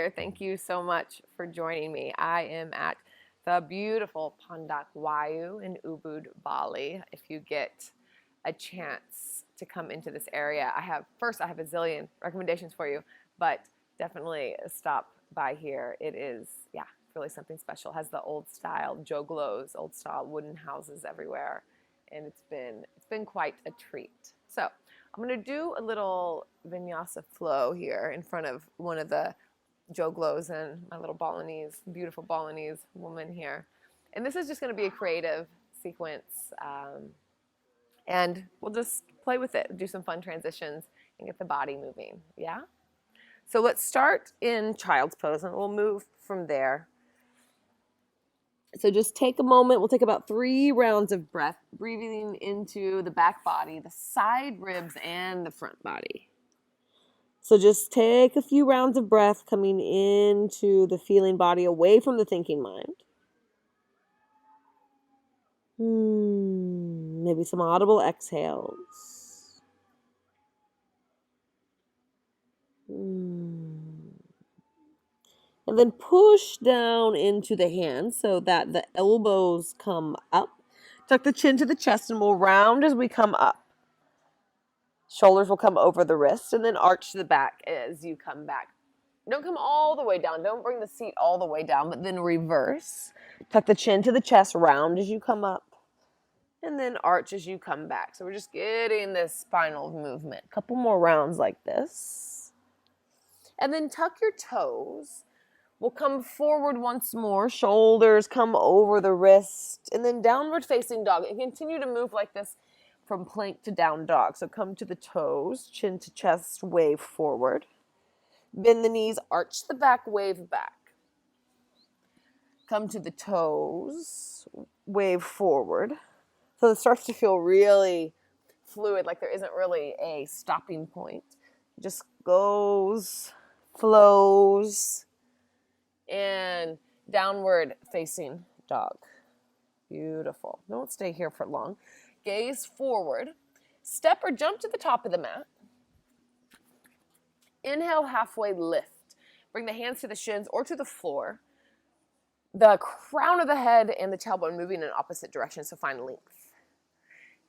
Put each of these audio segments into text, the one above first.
here. Thank you so much for joining me. I am at the beautiful Pandak Wayu in Ubud, Bali. If you get a chance to come into this area, I have a zillion recommendations for you, but definitely stop by here. It is, really something special. It has the old style joglos, old style wooden houses everywhere, and it's been quite a treat. So I'm going to do a little Vinyasa flow here in front of one of the joglos and my little Balinese, beautiful Balinese woman here. And this is just going to be a creative sequence, and we'll just play with it, do some fun transitions, and get the body moving, yeah? So let's start in child's pose, and we'll move from there. So just take a moment. We'll take about 3 rounds of breath, breathing into the back body, the side ribs, and the front body. So just take a few rounds of breath coming into the feeling body, away from the thinking mind. Maybe some audible exhales. And then push down into the hands so that the elbows come up. Tuck the chin to the chest and we'll round as we come up. Shoulders will come over the wrists and then arch the back as you come back. Don't come all the way down. Don't bring the seat all the way down, but then reverse. Tuck the chin to the chest, round as you come up, and then arch as you come back. So we're just getting this spinal movement. A couple more rounds like this. And then tuck your toes. We'll come forward once more. Shoulders come over the wrist. And then downward facing dog. And continue to move like this from plank to down dog. So come to the toes, chin to chest, wave forward. Bend the knees, arch the back, wave back. Come to the toes, wave forward. So it starts to feel really fluid, like there isn't really a stopping point. It just goes, flows, and downward facing dog. Beautiful. Don't stay here for long. Gaze forward. Step or jump to the top of the mat. Inhale, halfway lift. Bring the hands to the shins or to the floor. The crown of the head and the tailbone moving in opposite directions, so find length.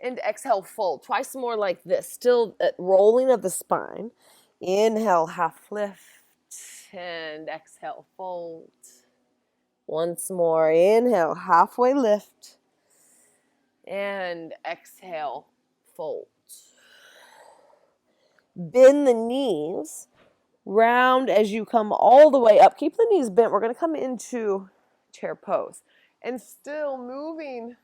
And exhale, fold. Twice more like this. Still rolling of the spine. Inhale, half lift. And exhale, fold. Once more. Inhale, halfway lift. And exhale, fold. Bend the knees, round as you come all the way up. Keep the knees bent. We're going to come into chair pose. And still moving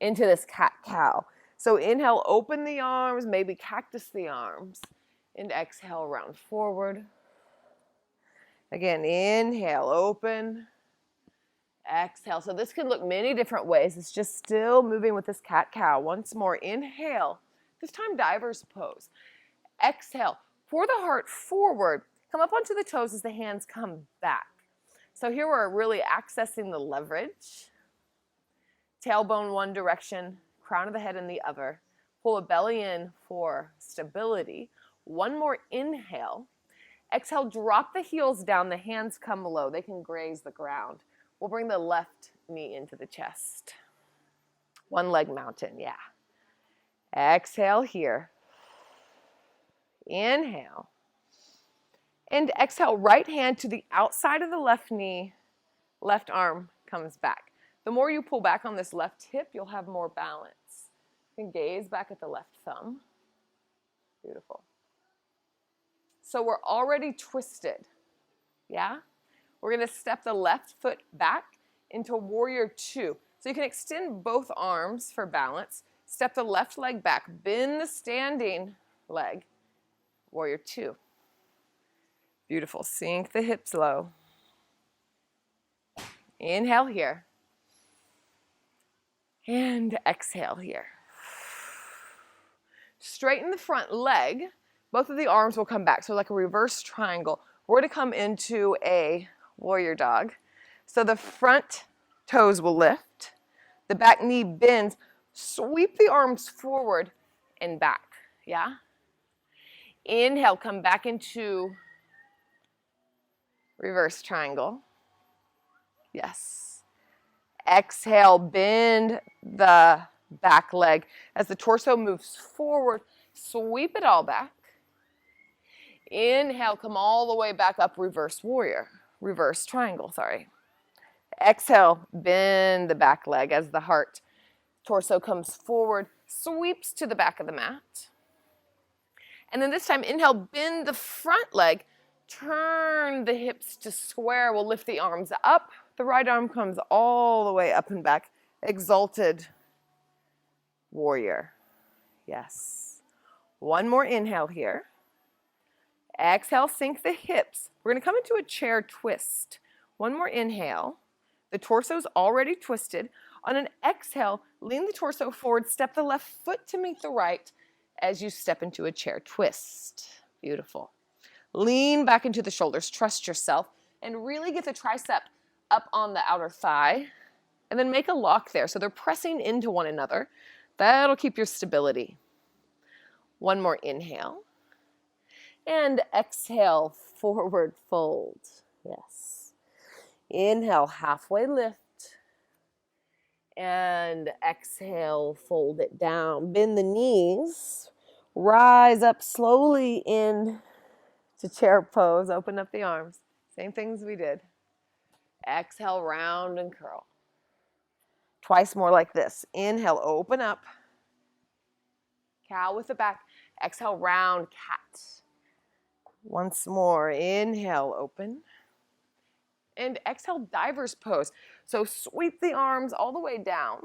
into this cat-cow. So inhale, open the arms, maybe cactus the arms. And exhale, round forward. Again, inhale, open. Exhale. So this can look many different ways. It's just still moving with this cat-cow. Once more, inhale. This time, diver's pose. Exhale. Pour the heart forward. Come up onto the toes as the hands come back. So here we're really accessing the leverage. Tailbone one direction, crown of the head in the other. Pull a belly in for stability. One more inhale. Exhale, drop the heels down. The hands come low. They can graze the ground. We'll bring the left knee into the chest. One leg mountain, yeah. Exhale here. Inhale. And exhale, right hand to the outside of the left knee. Left arm comes back. The more you pull back on this left hip, you'll have more balance. You can gaze back at the left thumb. Beautiful. So we're already twisted, yeah? We're going to step the left foot back into warrior 2. So you can extend both arms for balance. Step the left leg back, bend the standing leg, warrior 2. Beautiful. Sink the hips low. Inhale here. And exhale here. Straighten the front leg. Both of the arms will come back. So like a reverse triangle. We're going to come into a warrior dog. So the front toes will lift. The back knee bends. Sweep the arms forward and back. Yeah? Inhale, come back into reverse triangle. Yes. Exhale, bend the back leg as the torso moves forward. Sweep it all back. Inhale, come all the way back up, reverse warrior. Reverse triangle, sorry. Exhale, bend the back leg as the heart torso comes forward, sweeps to the back of the mat. And then this time, inhale, bend the front leg, turn the hips to square. We'll lift the arms up. The right arm comes all the way up and back. Exalted warrior. Yes. One more inhale here. Exhale, sink the hips. We're going to come into a chair twist. One more inhale. The torso's already twisted. On an exhale, lean the torso forward, step the left foot to meet the right as you step into a chair twist. Beautiful. Lean back into the shoulders, trust yourself, and really get the tricep up on the outer thigh, and then make a lock there so they're pressing into one another. That'll keep your stability. One more inhale. And exhale, forward fold. Yes. Inhale, halfway lift. And exhale, fold it down. Bend the knees. Rise up slowly in to chair pose. Open up the arms. Same things we did. Exhale, round and curl. Twice more like this. Inhale, open up. Cow with the back. Exhale, round cat. Once more. Inhale, open. And exhale, diver's pose. So sweep the arms all the way down.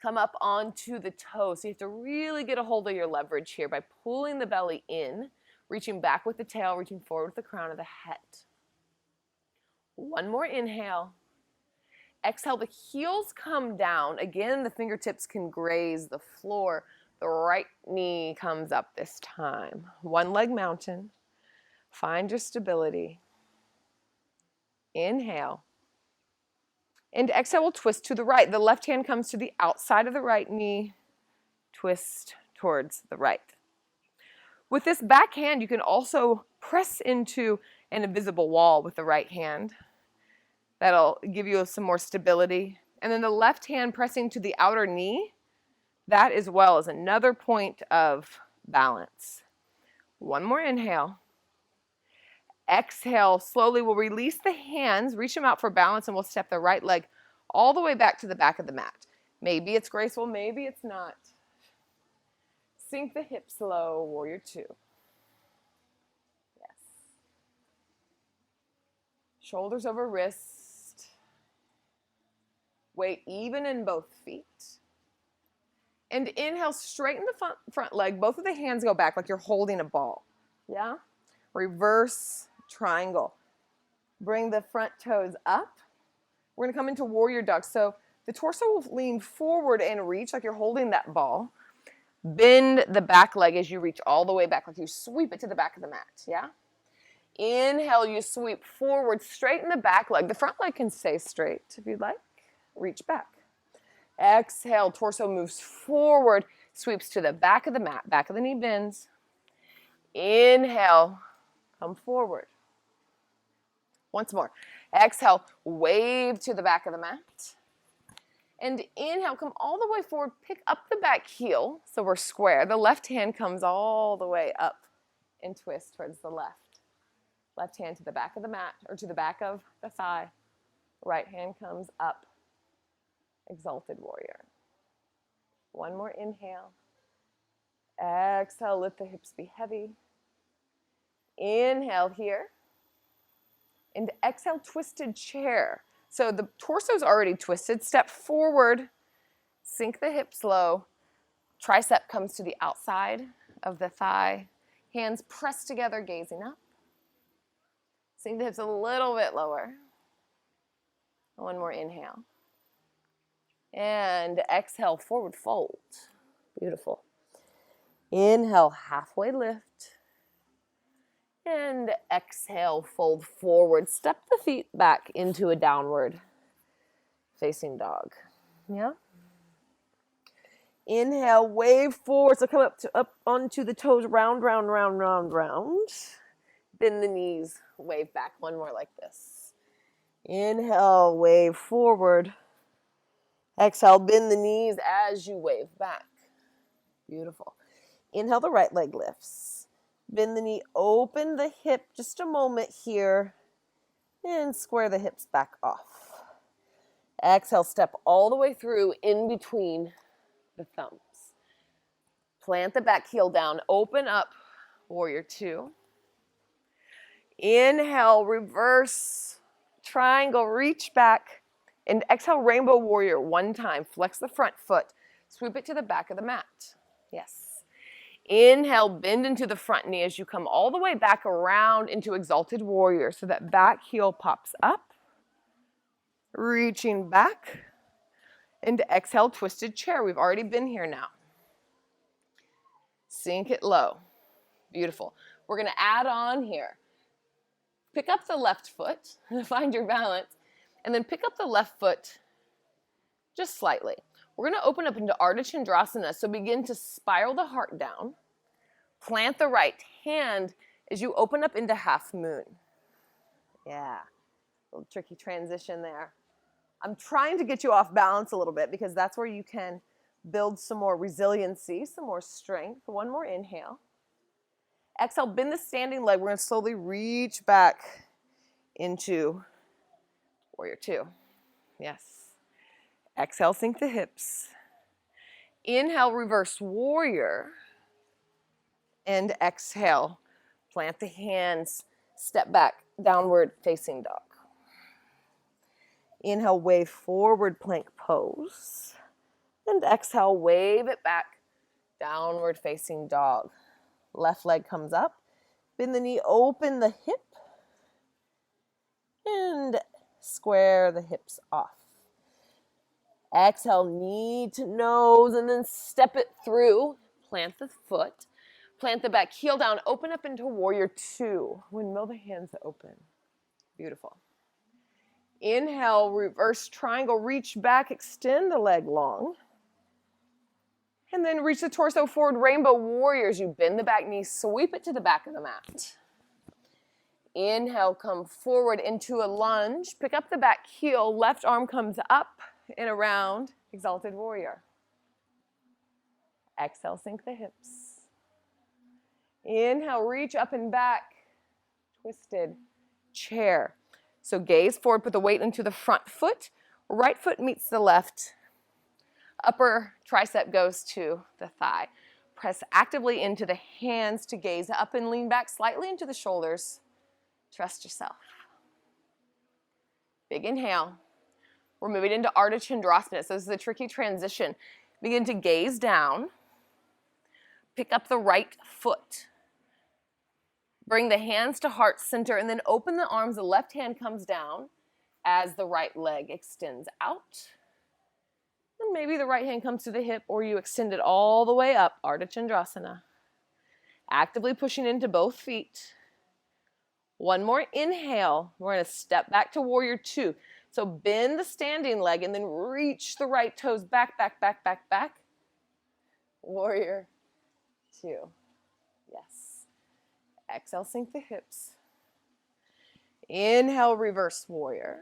Come up onto the toes. So you have to really get a hold of your leverage here by pulling the belly in, reaching back with the tail, reaching forward with the crown of the head. One more inhale. Exhale, the heels come down. Again, the fingertips can graze the floor. The right knee comes up this time. One leg mountain. Find your stability. Inhale. And exhale, we'll twist to the right. The left hand comes to the outside of the right knee. Twist towards the right. With this back hand, you can also press into an invisible wall with the right hand. That'll give you some more stability. And then the left hand pressing to the outer knee, that as well is another point of balance. One more inhale. Exhale, slowly we'll release the hands, reach them out for balance, and we'll step the right leg all the way back to the back of the mat. Maybe it's graceful, maybe it's not. Sink the hips low, warrior two. Yes. Shoulders over wrist. Weight even in both feet. And inhale, straighten the front leg. Both of the hands go back like you're holding a ball. Yeah? Reverse triangle. Bring the front toes up. We're going to come into warrior dog. So the torso will lean forward and reach like you're holding that ball. Bend the back leg as you reach all the way back, like you sweep it to the back of the mat. Yeah? Inhale, you sweep forward, straighten the back leg. The front leg can stay straight if you'd like. Reach back. Exhale, torso moves forward, sweeps to the back of the mat, back of the knee bends. Inhale, come forward. Once more. Exhale, wave to the back of the mat. And inhale, come all the way forward, pick up the back heel, so we're square. The left hand comes all the way up and twist towards the left. Left hand to the back of the mat, or to the back of the thigh. Right hand comes up. Exalted warrior. One more inhale. Exhale, let the hips be heavy. Inhale here. And exhale, twisted chair. So the torso's already twisted. Step forward. Sink the hips low. Tricep comes to the outside of the thigh. Hands pressed together, gazing up. Sink the hips a little bit lower. One more inhale. And exhale, forward fold. Beautiful. Inhale, halfway lift. And exhale, fold forward. Step the feet back into a downward facing dog. Yeah? Inhale, wave forward. So come up onto the toes, round, round, round, round, round. bend the knees, wave back. One more like this. Inhale, wave forward. Exhale, bend the knees as you wave back. Beautiful. Inhale, the right leg lifts. Bend the knee, open the hip, just a moment here, and square the hips back off. Exhale, step all the way through in between the thumbs. Plant the back heel down, open up, warrior two. Inhale, reverse triangle, reach back, and exhale, rainbow warrior one time. Flex the front foot, sweep it to the back of the mat. Yes. Inhale, bend into the front knee as you come all the way back around into exalted warrior, so that back heel pops up, reaching back, and exhale, twisted chair. We've already been here now. Sink it low. Beautiful. We're going to add on here. Pick up the left foot, find your balance, and then pick up the left foot just slightly. We're going to open up into Ardha Chandrasana, so begin to spiral the heart down. Plant the right hand as you open up into half moon. Yeah, a little tricky transition there. I'm trying to get you off balance a little bit because that's where you can build some more resiliency, some more strength. One more inhale. Exhale, bend the standing leg. We're going to slowly reach back into warrior two. Yes. Exhale, sink the hips. Inhale, reverse warrior. And exhale, plant the hands, step back, downward facing dog. Inhale, wave forward plank pose. And exhale, wave it back, downward facing dog. Left leg comes up, bend the knee, open the hip, and square the hips off. Exhale, knee to nose, and then step it through. Plant the foot, plant the back heel down, open up into warrior two. Windmill the hands open. Beautiful. Inhale, reverse triangle, reach back, extend the leg long. And then reach the torso forward, rainbow warriors. You bend the back knee, sweep it to the back of the mat. Inhale, come forward into a lunge. Pick up the back heel, left arm comes up and around, exalted warrior. Exhale, sink the hips. Inhale, reach up and back, twisted chair. So gaze forward, put the weight into the front foot. Right foot meets the left. Upper tricep goes to the thigh. Press actively into the hands to gaze up and lean back slightly into the shoulders. Trust yourself. Big inhale. We're moving into Ardha Chandrasana. So this is a tricky transition. Begin to gaze down. Pick up the right foot. Bring the hands to heart center and then open the arms. The left hand comes down as the right leg extends out. And maybe the right hand comes to the hip or you extend it all the way up, Ardha Chandrasana. Actively pushing into both feet. One more inhale. We're going to step back to warrior two. So bend the standing leg and then reach the right toes back, back, back, back, back. Warrior two. Yes. Exhale, sink the hips. Inhale, reverse warrior.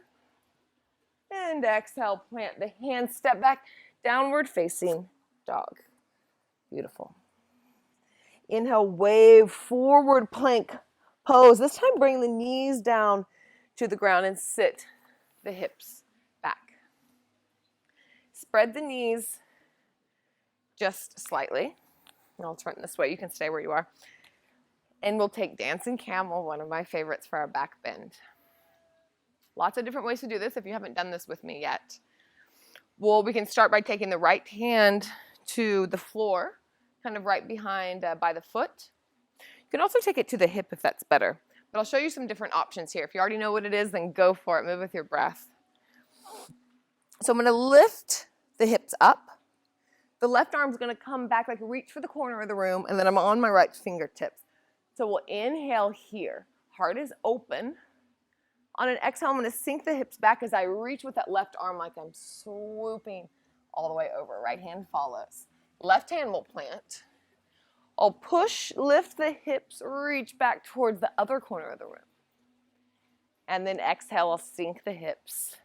And exhale, plant the hands, step back, downward facing dog. Beautiful. Inhale, wave forward plank pose. This time bring the knees down to the ground and sit the hips back. Spread the knees just slightly. I'll turn this way. You can stay where you are. And we'll take dancing camel, one of my favorites for our back bend. Lots of different ways to do this if you haven't done this with me yet. Well, we can start by taking the right hand to the floor, kind of right behind by the foot. You can also take it to the hip if that's better. But I'll show you some different options here. If you already know what it is, then go for it. Move with your breath. So I'm going to lift the hips up. The left arm's going to come back, like reach for the corner of the room, and then I'm on my right fingertips. So we'll inhale here. Heart is open. On an exhale, I'm going to sink the hips back as I reach with that left arm like I'm swooping all the way over. Right hand follows. Left hand will plant. I'll push, lift the hips, reach back towards the other corner of the room. And then exhale, I'll sink the hips.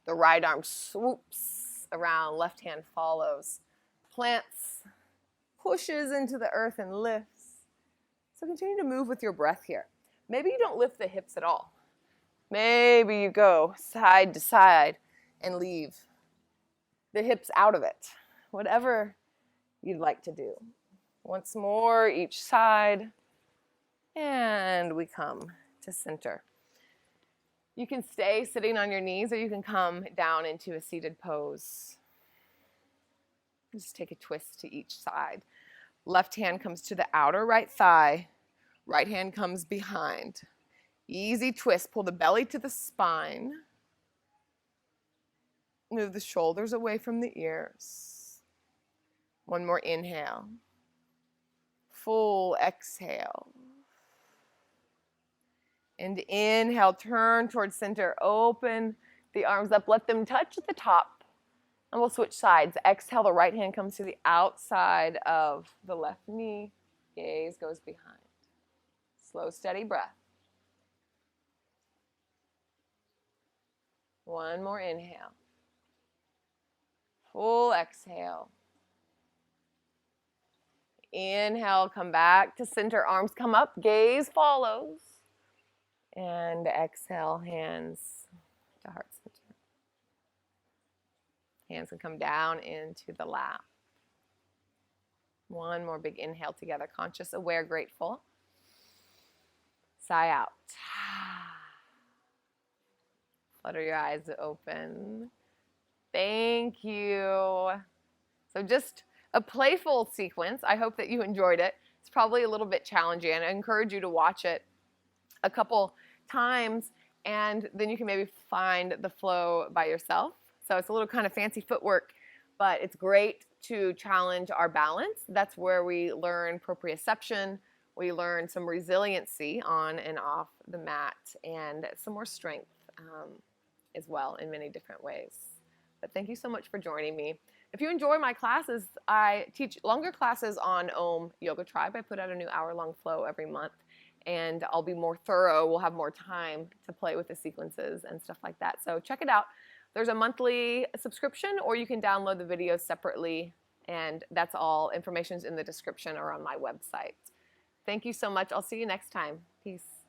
The right arm swoops around, left hand follows. Plants, pushes into the earth and lifts. So continue to move with your breath here. Maybe you don't lift the hips at all. Maybe you go side to side and leave the hips out of it. Whatever you'd like to do. Once more, each side. And we come to center. You can stay sitting on your knees or you can come down into a seated pose. Just take a twist to each side. Left hand comes to the outer right thigh. Right hand comes behind. Easy twist. Pull the belly to the spine. Move the shoulders away from the ears. One more inhale. Full exhale. And inhale, turn towards center. Open the arms up. Let them touch at the top. And we'll switch sides. Exhale, the right hand comes to the outside of the left knee. Gaze goes behind. Slow, steady breath. One more inhale. Full exhale. Inhale, come back to center. Arms come up. Gaze follows. And exhale, hands to heart center. Hands can come down into the lap. One more big inhale together. Conscious, aware, grateful. Sigh out. Flutter your eyes open. Thank you. So just a playful sequence. I hope that you enjoyed it. It's probably a little bit challenging, and I encourage you to watch it a couple times, and then you can maybe find the flow by yourself. So it's a little kind of fancy footwork, but it's great to challenge our balance. That's where we learn proprioception. We learn some resiliency on and off the mat, and some more strength as well in many different ways. But thank you so much for joining me. If you enjoy my classes, I teach longer classes on Om Yoga Tribe. I put out a new hour-long flow every month, and I'll be more thorough. We'll have more time to play with the sequences and stuff like that. So check it out. There's a monthly subscription, or you can download the videos separately, and that's all. Information's in the description or on my website. Thank you so much. I'll see you next time. Peace.